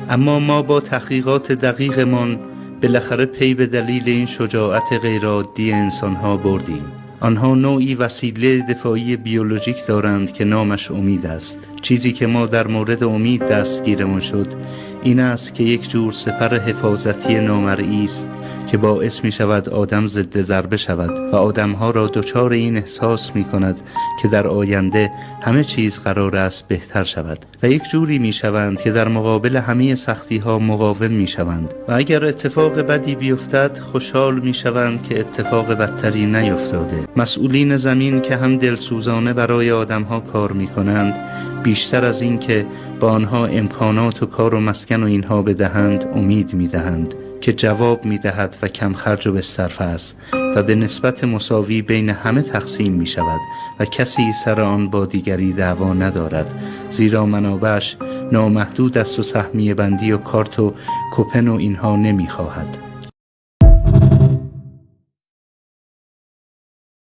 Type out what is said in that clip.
اما ما با تحقیقات دقیقمان بالاخره پی به دلیل این شجاعت غیرعادی انسانها بردیم. آنها نوعی وسیله دفاعی بیولوژیک دارند که نامش امید است. چیزی که ما در مورد امید دستگیرمان شد این است که یک جور سپر حفاظتی نامرئی است که باعث می شود آدم ضد ضربه شود و آدمها را دچار این احساس می کند که در آینده همه چیز قرار است بهتر شود و یک جوری می شوند که در مقابل همه سختی ها مقاوم می شوند و اگر اتفاق بدی بیفتد خوشحال می شوند که اتفاق بدتری نیفتاده. مسئولین زمین که هم دلسوزانه برای آدمها کار می کنند بیشتر از این که با آنها امکانات و کار و مسکن و اینها بدهند امید می دهند که جواب می دهد و کم خرج و بسترفه است و به نسبت مساوی بین همه تقسیم می شود و کسی سر آن با دیگری دعوا ندارد، زیرا منابعش نامحدود است و سهمیه بندی و کارت و کوپن و اینها نمی خواهد.